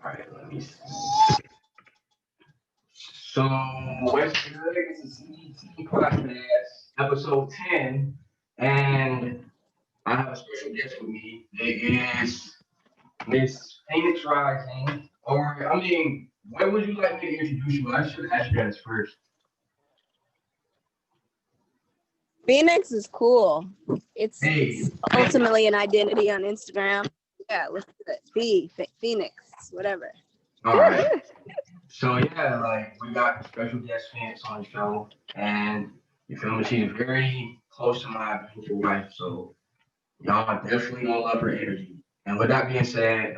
All right, let me see. So, what's good? This is CGT Podcast, episode 10, and I have a special guest with me. It is Miss Phoenix Rising, or where would you like me to introduce you? I should ask you guys first. Phoenix is cool. It's Hey, ultimately an identity on Instagram. Yeah, let's do it. Phoenix, whatever. all right. So yeah, like we got special guest Phoenix on the show, and you feel me? She's very close to my beautiful wife, so y'all definitely gonna love her energy. And with that being said,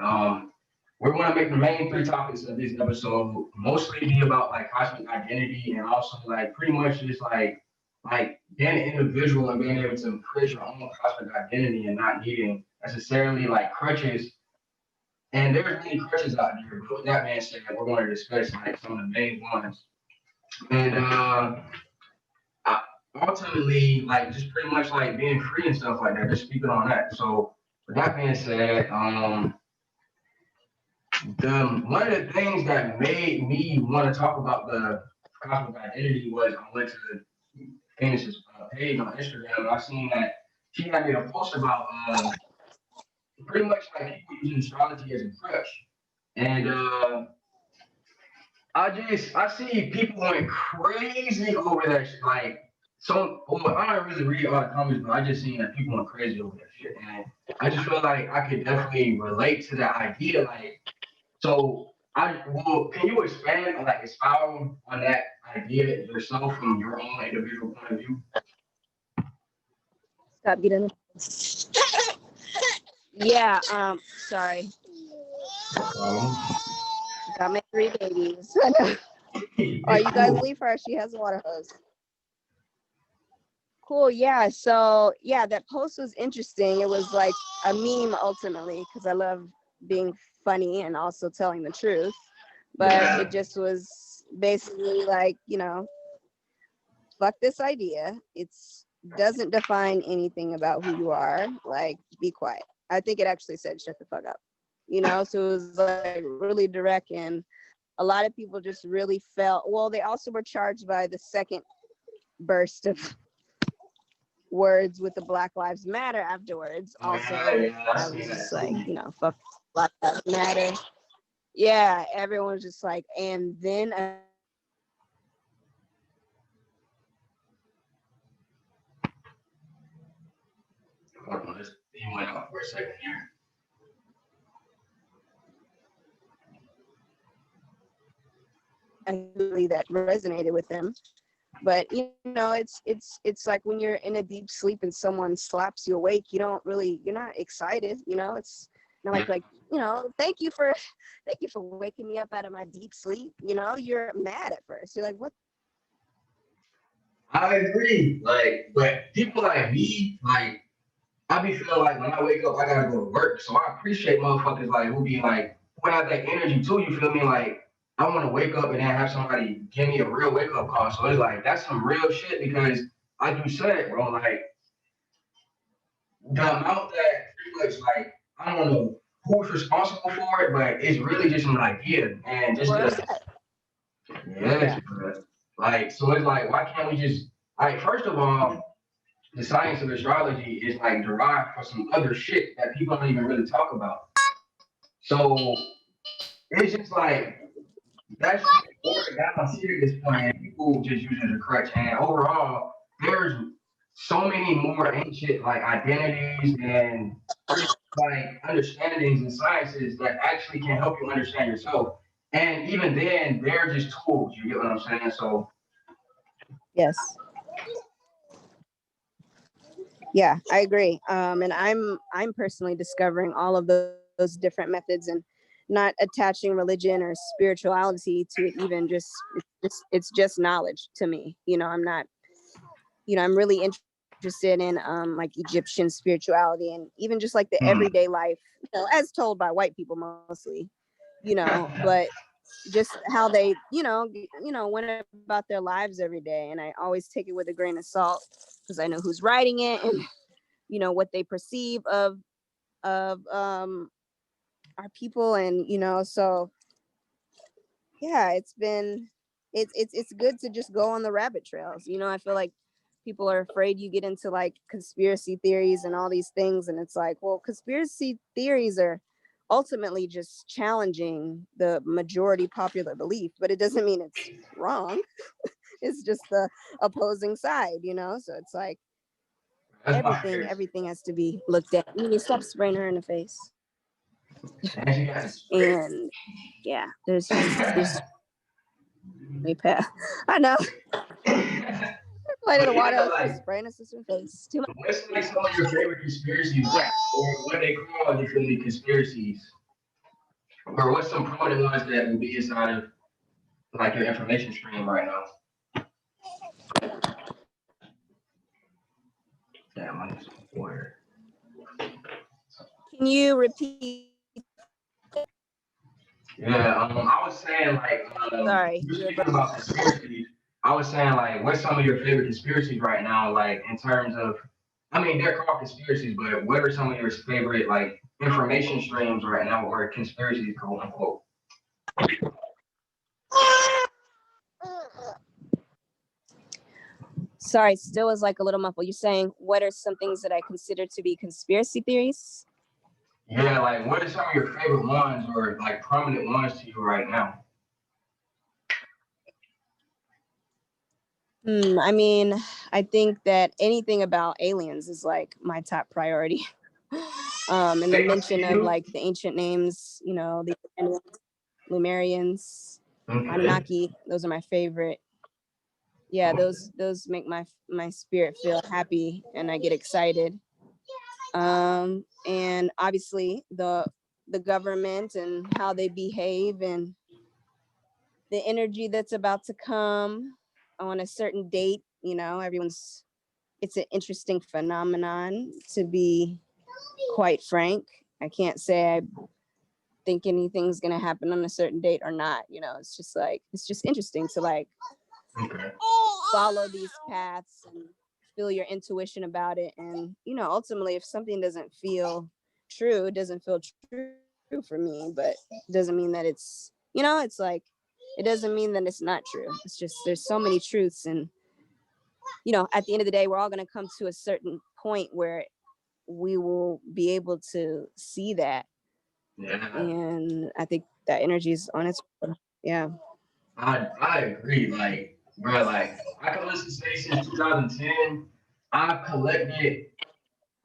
we're gonna make the main three topics of this episode mostly be about like cosmic identity and also like pretty much just like being an individual and being able to create your own cosmic identity and not needing necessarily like crutches. And there's many crutches out there, but with that being said, we're going to discuss like some of the main ones. And ultimately, like just pretty much like being free and stuff like that, just speaking on that. So with that being said, the one of the things that made me want to talk about the cosmic identity was I went to Phoenix's page on Instagram and I seen that she had made a post about pretty much like people using astrology as a crutch. And I see people going crazy over that shit. Like well, I don't really read all the comments, but I just seen that people went crazy over that shit. And I just feel like I could definitely relate to that idea. Like so can you expand on like expound on that idea yourself from your own individual point of view? Stop getting. Yeah. Sorry. Got my 3 babies. Oh, you guys leave her. She has a water hose. Cool. Yeah. So yeah, that post was interesting. It was like a meme ultimately because I love being funny and also telling the truth. But it just was basically like, fuck this idea. It's doesn't define anything about who you are. Like, be quiet. I think it actually said shut the fuck up. So it was like really direct, and a lot of people just really felt, well, they also were charged by the second burst of words with the Black Lives Matter afterwards. Also, I was just like, fuck Black Lives Matter. Yeah, everyone was just like, and then Hold on, he went out for a second here. that resonated with them. But it's like when you're in a deep sleep and someone slaps you awake, you're not excited. It's not like thank you for waking me up out of my deep sleep. You're mad at first. You're like, what? I agree. Like, but people like me, like I be feeling like when I wake up, I gotta go to work. So I appreciate motherfuckers like who be like put out that energy too. You feel me? Like I want to wake up and then have somebody give me a real wake up call. So it's like that's some real shit because, like you said, bro, like the amount that pretty much like I don't know who's responsible for it, but it's really just an idea and just yes, bro. Like so it's like why can't we just like first of all the science of astrology is like derived from some other shit that people don't even really talk about. So it's just like that's boring down serious point and people just use it as a crutch. And overall, there's so many more ancient like identities and like understandings and sciences that actually can help you understand yourself. And even then, they're just tools. You get what I'm saying? So Yes. Yeah, I agree. And I'm personally discovering all of those different methods and not attaching religion or spirituality to it. Even it's just knowledge to me. I'm not. I'm really interested in like Egyptian spirituality and even just like the everyday life, as told by white people mostly. But just how they went about their lives every day, and I always take it with a grain of salt because I know who's writing it and what they perceive of our people, and so yeah, it's good to just go on the rabbit trails. I feel like people are afraid you get into like conspiracy theories and all these things, and it's like, well, conspiracy theories are ultimately just challenging the majority popular belief, but it doesn't mean it's wrong. It's just the opposing side, so it's like everything has to be looked at. You stop spraying her in the face. And yeah, there's I know. Light of the water, like, spraying a sister's face. Too much. What's like some of your favorite conspiracies, or what they call differently conspiracies, or what's some prominent ones that will be inside of like your information stream right now? Damn, I need some water. Can you repeat? Yeah, I was saying like, Sorry, you speaking about conspiracies. I was saying like, what's some of your favorite conspiracies right now? Like in terms of, I mean, they're called conspiracies, but what are some of your favorite like information streams right now, or conspiracies, quote unquote? Sorry, still is like a little muffled. You're saying what are some things that I consider to be conspiracy theories? Yeah, like what are some of your favorite ones, or like prominent ones to you right now? I mean, I think that anything about aliens is like my top priority. And the mention of like the ancient names, the Lemurians, Anunnaki, those are my favorite. Yeah, those make my spirit feel happy, and I get excited. And obviously the government and how they behave, and the energy that's about to come on a certain date. It's an interesting phenomenon, to be quite frank. I can't say I think anything's gonna happen on a certain date or not. It's just interesting to like follow these paths and feel your intuition about it. And ultimately, if something doesn't feel true, it doesn't feel true for me, but it doesn't mean that it's it's like, it doesn't mean that it's not true. It's just, there's so many truths, and at the end of the day, we're all going to come to a certain point where we will be able to see that. Yeah. And I think that energy is on its way. Yeah. I agree. Like, bro, like I can listen to say since 2010, I've collected,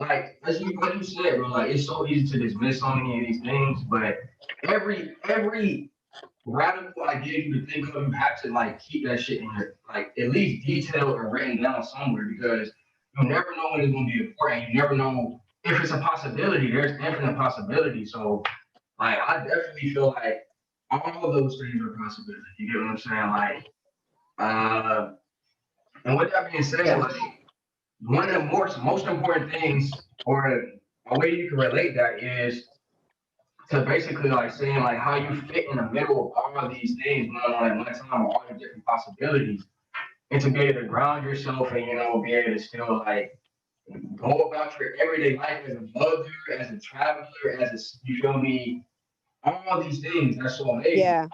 like as you said, bro, like it's so easy to dismiss so many of these things, but every radical idea you can think of, you have to like keep that shit in your, like at least detailed or written down somewhere, because you never know when it's gonna be important. You never know if it's a possibility. There's infinite possibilities. So like I definitely feel like all of those things are possibilities. You get what I'm saying? Like and with that being said, like one of the most important things, or a way you can relate that, is to basically like saying like how you fit in the middle of all of these things going on at one time, all the different possibilities, and to be able to ground yourself and be able to still like go about your everyday life as a mother, as a traveler, you feel me, all these things. That's so amazing. Yeah.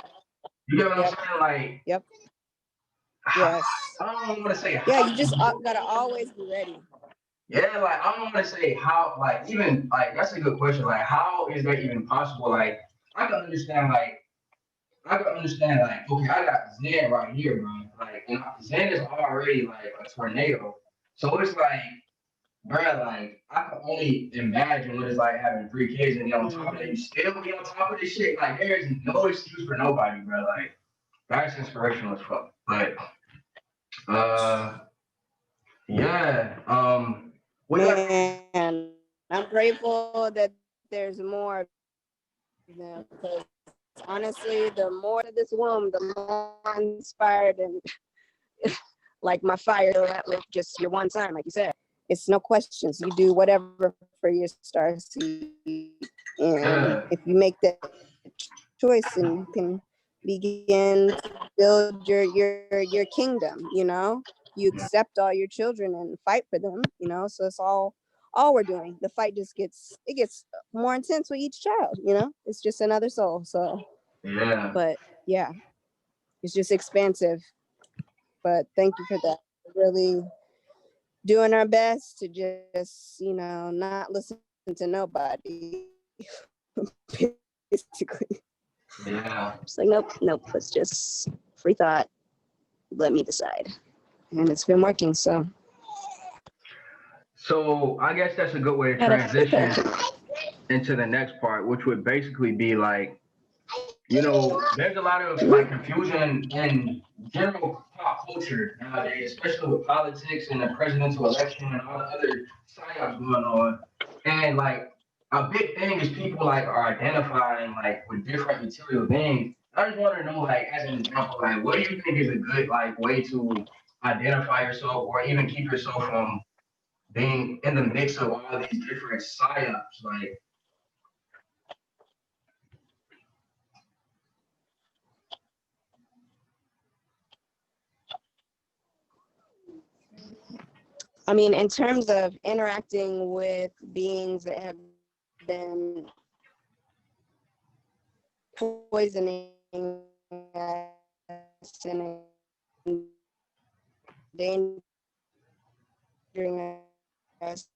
You get what I'm saying? Like, yep. Yes. I don't want to say how. Yeah, you just gotta always be ready. Yeah, like I don't want to say how, like even like that's a good question. Like, how is that even possible? Like, I can understand, like okay, I got Zen right here, bro. Like, and Zen is already like a tornado, so it's like, bro, like I can only imagine what it's like having 3 kids, and then on top of that, you still be on top of this shit. Like, there's no excuse for nobody, bro. Like, that's inspirational as fuck. But, yeah, Man, I'm grateful that there's more of them, because honestly, the more of this womb, the more inspired, and like my fire with just your one time, like you said, it's no questions. You do whatever for your star seed, and if you make that choice, and you can begin to build your kingdom. You accept all your children and fight for them. So it's all all we're doing. The fight just gets more intense with each child, you know? It's just another soul. So Yeah. but yeah, it's just expansive. But thank you for that. Really doing our best to just, you know, not listen to nobody. Basically. Yeah. It's like, nope, it's just free thought. Let me decide. And it's been working, so. So I guess that's a good way to transition into the next part, which would basically be like, you know, there's a lot of like confusion in general pop culture nowadays, especially with politics and the presidential election and all the other psyops going on. And like a big thing is people like are identifying like with different material things. I just want to know, like, as an example, like, what do you think is a good like way to identify yourself or even keep yourself from being in the mix of all these different psyops? Like, I mean, in terms of interacting with beings that have been poisoning us and endangering us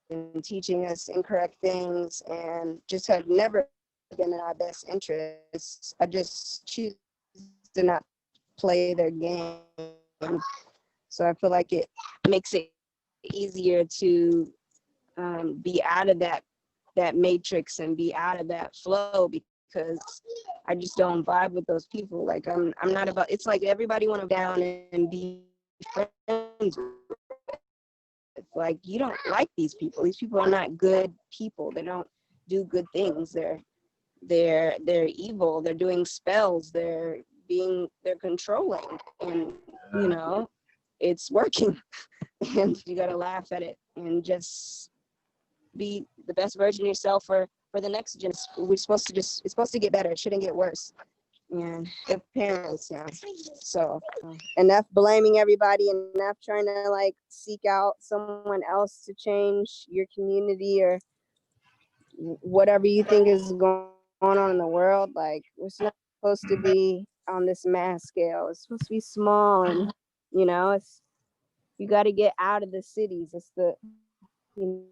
and teaching us incorrect things and just have never been in our best interests, I just choose to not play their game. So I feel like it makes it easier to be out of that matrix and be out of that flow, because I just don't vibe with those people. Like I'm not about, it's like everybody want to down and be friends with. Like, you don't like these people. These people are not good people. They don't do good things. They're evil. They're doing spells. They're controlling, and you know, it's working. And you gotta laugh at it and just be the best version of yourself for the next gen. It's supposed to get better. It shouldn't get worse. And the parents, yeah. So enough blaming everybody, enough trying to like seek out someone else to change your community or whatever you think is going on in the world. Like, it's not supposed to be on this mass scale. It's supposed to be small, and you know, you got to get out of the cities. It's the, you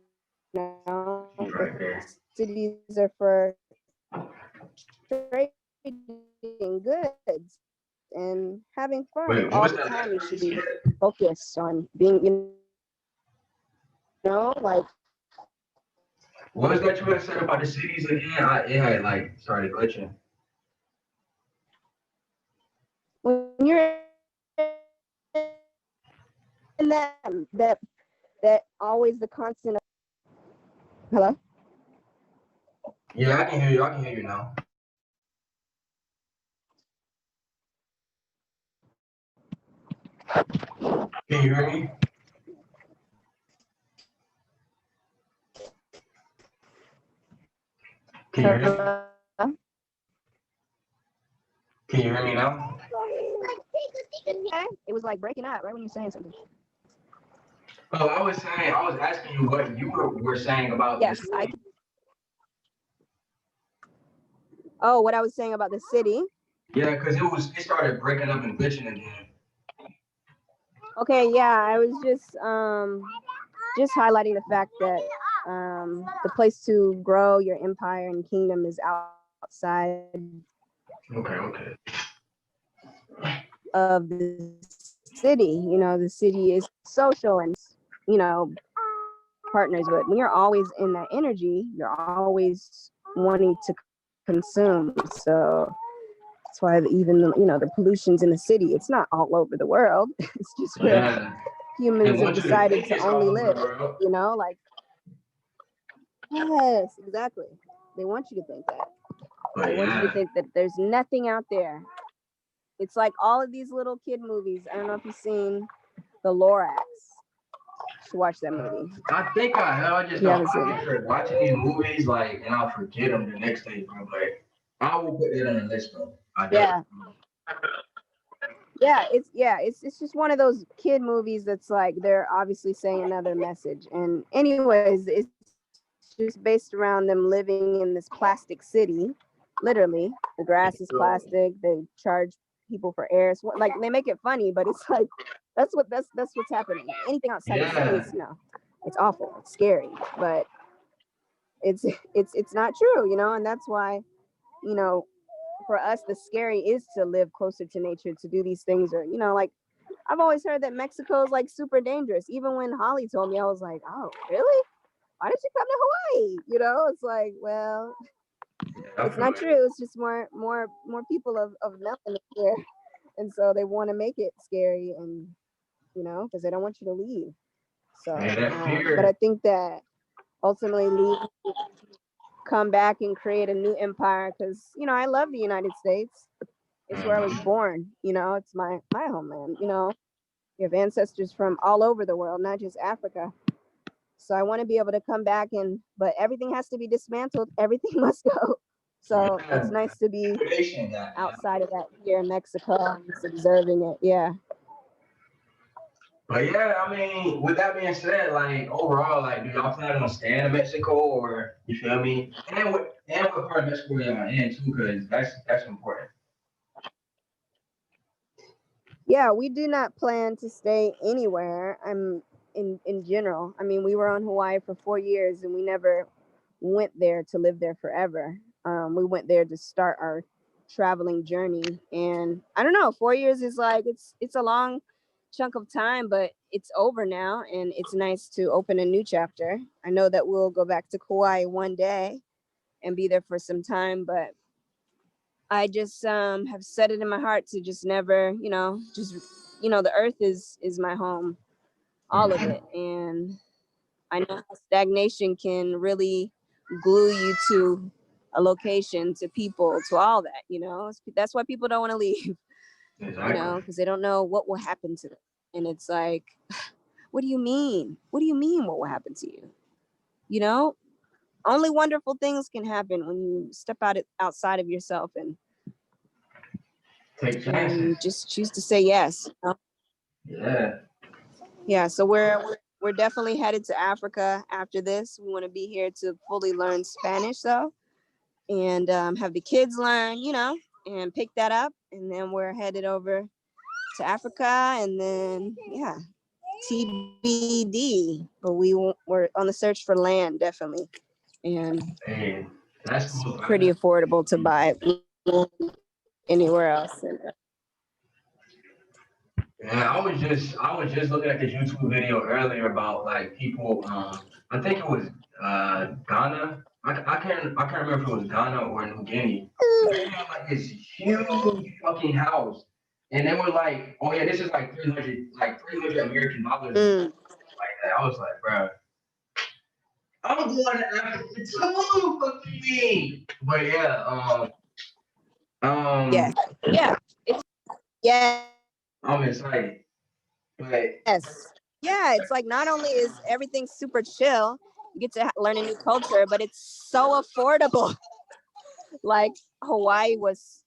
know, the cities are for trading goods and having fun. wait, what All was the that time last you part should you be said? focused on being, you know, like What was that you had said about the cities again? It had like started glitching. when you're in that always the constant. Hello? Yeah, I can hear you. I can hear you now. Can you hear me? Can you hear me? Hello? Can you hear me now? It was like breaking up right when you're saying something. Oh, I was saying, I was asking you what you were saying about Yes, this. Oh, what I was saying about the city. Yeah, because it started breaking up and glitching again. Okay, yeah, I was just highlighting the fact that the place to grow your empire and kingdom is outside Okay. of the city. You know, the city is social and, you know, partners with. When you're always in that energy, you're always wanting to consume. So that's why even the pollution's in the city. It's not all over the world. It's just where Yeah. humans have You to decided think to it's only all over live. the world. You know, like, yes, exactly. They want you to think that. They want you to think that there's nothing out there. It's like all of these little kid movies. I don't know if you've seen The Lorax. You should watch that movie. I think I have. I just You don't. haven't seen I it. get watching these movies like, and I'll forget them the next day. Bro. But I will put it on the list though. Yeah. It's just one of those kid movies that's like they're obviously saying another message. And anyways, it's just based around them living in this plastic city. Literally, the grass is plastic. They charge people for air. So, like they make it funny, but it's like that's what's happening. Anything outside the city is it's awful. It's scary, but it's not true, and that's why, you know, for us the scary is to live closer to nature, to do these things, or like I've always heard that Mexico is like super dangerous. Even when Holly told me, I was like, oh really? Why did you come to Hawaii? It's like, well, it's not true. It's just more people of nothing here, and so they want to make it scary, and because they don't want you to leave. So but I think that ultimately leave, come back and create a new empire, because I love the United States. It's where I was born. It's my homeland. You have ancestors from all over the world, not just Africa. So I want to be able to come back, but everything has to be dismantled. Everything must go. So it's nice to be outside of that here in Mexico and just observing it. Yeah. But yeah, I mean, with that being said, like overall, like do y'all plan on staying in Mexico, or you feel me? And what part of Mexico y'all in too, because that's important. Yeah, we do not plan to stay anywhere. I'm in general. I mean, we were on Hawaii for 4 years, and we never went there to live there forever. We went there to start our traveling journey, and I don't know. 4 years is like it's a long chunk of time, but it's over now, and it's nice to open a new chapter. I know that we'll go back to Kauai one day and be there for some time, but I just have set it in my heart to just never, the earth is my home, all of it. And I know stagnation can really glue you to a location, to people, to all that. That's why people don't want to leave, Exactly. because they don't know what will happen to them. And it's like, what do you mean? What do you mean what will happen to you? Only wonderful things can happen when you step outside of yourself and Take chances. just choose to say yes. Yeah. Yeah. So we're definitely headed to Africa after this. We want to be here to fully learn Spanish, though, and have the kids learn, and pick that up. And then we're headed over to Africa, and then TBD. But we're on the search for land, definitely, and Hey, that's it's cool. pretty affordable to buy anywhere else. Yeah, I was just looking at this YouTube video earlier about like people. I think it was Ghana. I can't remember if it was Ghana or New Guinea. They had like this huge fucking house, and they were like, "Oh yeah, this is like 300 American dollars." Like that. I was like, bro, I'm going to Africa too. Fucking me. But yeah, Yeah. Yeah. Yeah. I'm excited. But Yes. Yeah, it's like not only is everything super chill, you get to learn a new culture, but it's so affordable. Like Hawaii was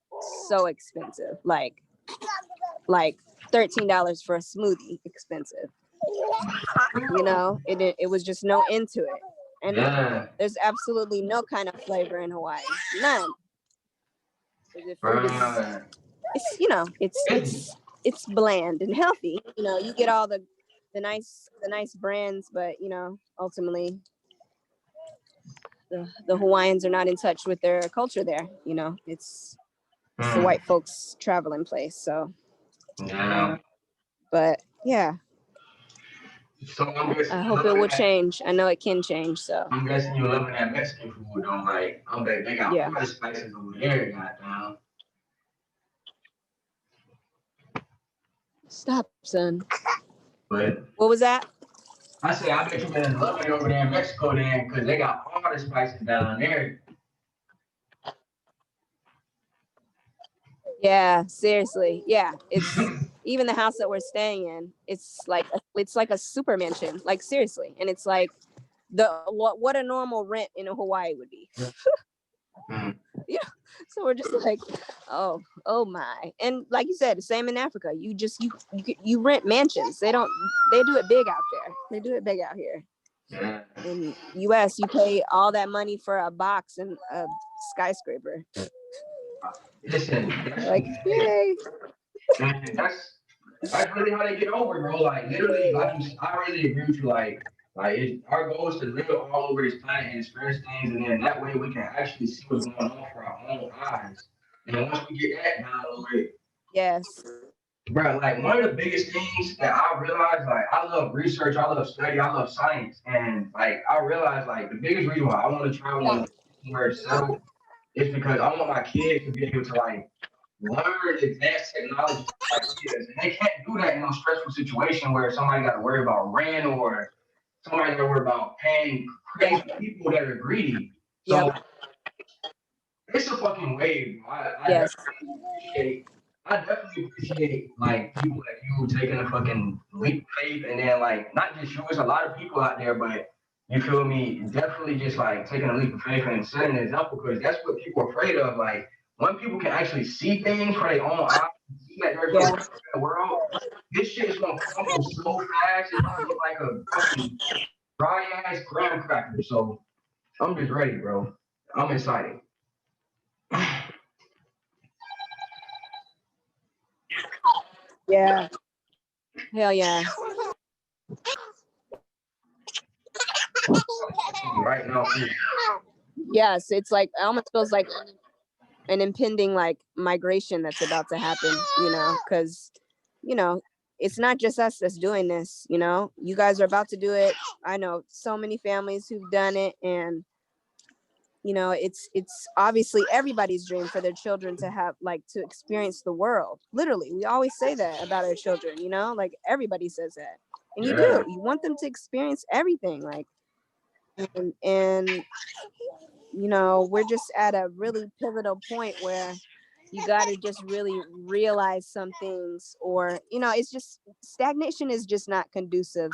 so expensive, like $13 for a smoothie, expensive. It was just no end to it, and yeah, there's absolutely no kind of flavor in Hawaii, none. The food is, bro. it's bland and healthy. You get all the nice brands, but ultimately the Hawaiians are not in touch with their culture there. It's the white folks traveling place. So Yeah. but yeah, So I'm guessing I you hope it loving will that. change. I know it can change. So I'm guessing you loving that Mexican food, though. Like, I bet they got yeah, all the spices over there, goddamn. stop, son. But What was that? I say, I bet you been loving it over there in Mexico, then, because they got all the spices down there. Yeah, seriously. Yeah, it's even the house that we're staying in. It's like a super mansion. Like seriously, and it's like what a normal rent in Hawaii would be. Mm. Yeah, so We're just like, oh my. And like you said, the same in Africa. You rent mansions. They do it big out there. They do it big out here. Yeah. In US, you pay all that money for a box and a skyscraper. Listen, Like, yay. man, that's really how they get over, bro. Like literally, like you, I really agree with you. Our goal is to live all over this planet and experience things, and then that way we can actually see what's going on for our own eyes. And then once we get that down a little bit, Yes. bro, like one of the biggest things that I realized, like I love research, I love study, I love science, and like I realized, like the biggest reason why I want to travel and where it's settled is because I want my kids to be able to like learn advanced technology like kids, and they can't do that in a stressful situation where somebody got to worry about rent or somebody got to worry about paying crazy people that are greedy. So Yep. it's a fucking wave. Yes. I definitely appreciate like people like you taking a fucking leap of faith, and then like not just you, it's a lot of people out there, but you feel me, definitely just like taking a leap of faith and setting an example, because that's what people are afraid of. Like when people can actually see things for their own eyes, see that there's no in the world, this shit is gonna crumble so fast, it's gonna look like a fucking dry ass graham cracker. So I'm just ready, bro. I'm excited. Yeah. Hell yeah. Right now, Yes, it's like it almost feels like an impending like migration that's about to happen, because it's not just us that's doing this. You guys are about to do it. I know so many families who've done it, and it's obviously everybody's dream for their children to have like to experience the world. Literally, we always say that about our children, like everybody says that, and you want them to experience everything, like, and we're just at a really pivotal point where you got to just really realize some things, or it's just stagnation is just not conducive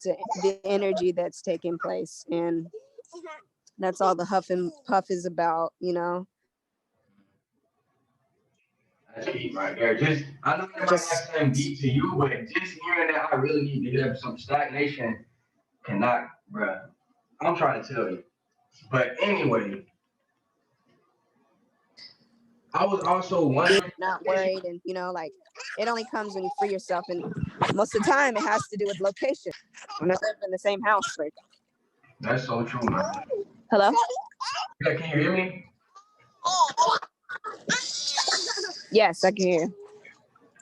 to the energy that's taking place, and that's all the huff and puff is about. That's deep right there. Just I know it might not sound deep to you, but just hearing that, I really need to hear some stagnation cannot, bruh. I'm trying to tell you. But anyway, I was also wondering. Not worried, and like it only comes when you free yourself, and most of the time it has to do with location. When I live in the same house, like. That's so true, man. Hello? Yeah, can you hear me? Yes, I can hear you.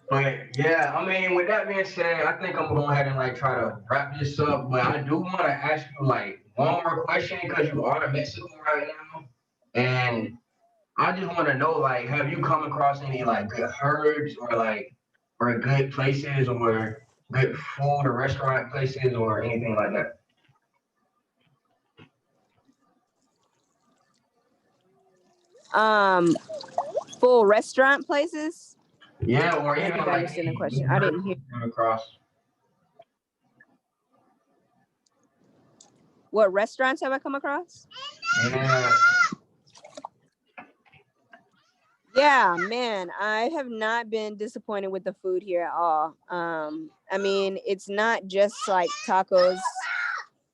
But yeah, I mean, with that being said, I think I'm gonna go ahead and like try to wrap this up. But I do want to ask you like one more question, because you are in Mexico right now, and I just want to know, like, have you come across any like good herbs or good places or good food or restaurant places or anything like that? Full restaurant places? Yeah, or I even think I like understand the question. I didn't hear. come across. What restaurants have I come across? Yeah. Yeah, man, I have not been disappointed with the food here at all. I mean, it's not just like tacos.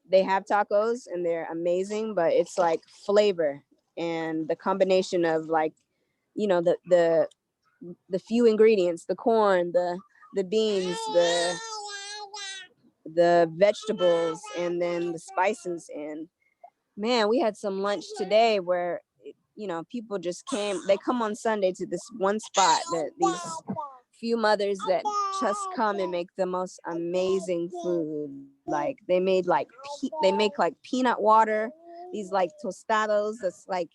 They have tacos and they're amazing, but it's like flavor and the combination of like, the few ingredients, the corn, the beans, the vegetables, and then the spices. And man, we had some lunch today where people just they come on Sunday to this one spot that these few mothers that just come and make the most amazing food. Like they make like peanut water, these like tostados that's like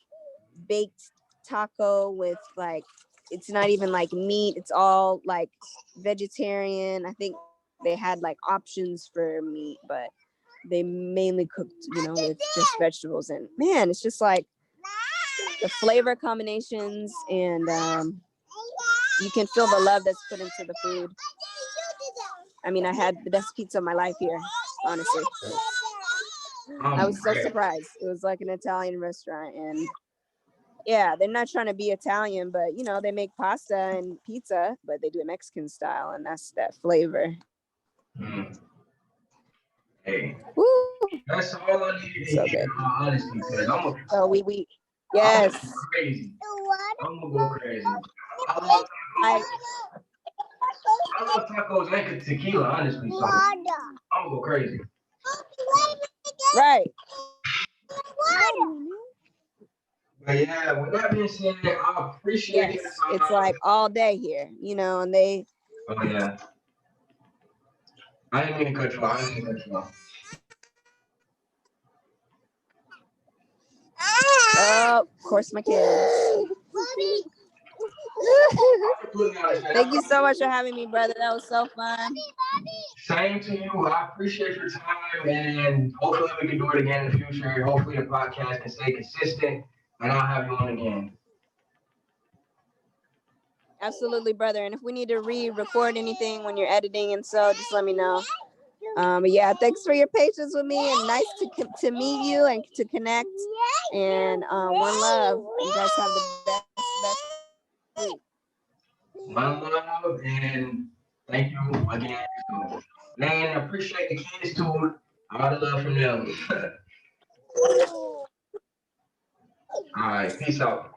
baked taco with like, it's not even like meat, it's all like vegetarian. I think they had like options for meat, but they mainly cooked with just vegetables. And man, it's just like the flavor combinations, and you can feel the love that's put into the food. I mean, I had the best pizza of my life here, honestly. I was so surprised. It was like an Italian restaurant, and Yeah, they're not trying to be Italian, but you know, they make pasta and pizza, but they do it Mexican style, and that's that flavor. Mm. Hey, Woo! that's all I needed to So hear, good. honestly, because So we I'm yes. gonna go crazy. I'm gonna go crazy. I love tacos and tequila, honestly. So I'm gonna go crazy. Right. But yeah, with that being said, I appreciate Yes, it. it's like all day here, you know, and they. Oh yeah. I didn't mean to cut you off. I didn't mean to cut you off. Oh, of course, my kids. Thank you so much for having me, brother. That was so fun. Same to you. I appreciate your time, and hopefully we can do it again in the future. Hopefully the podcast can stay consistent, and I'll have you on again. Absolutely, brother. And if we need to re-record anything when you're editing and so, just let me know. But yeah, thanks for your patience with me, and nice to meet you and to connect. And one love. You guys have the best week. One love, and thank you again. Man, appreciate the kids too. All the love from them. All right, peace out.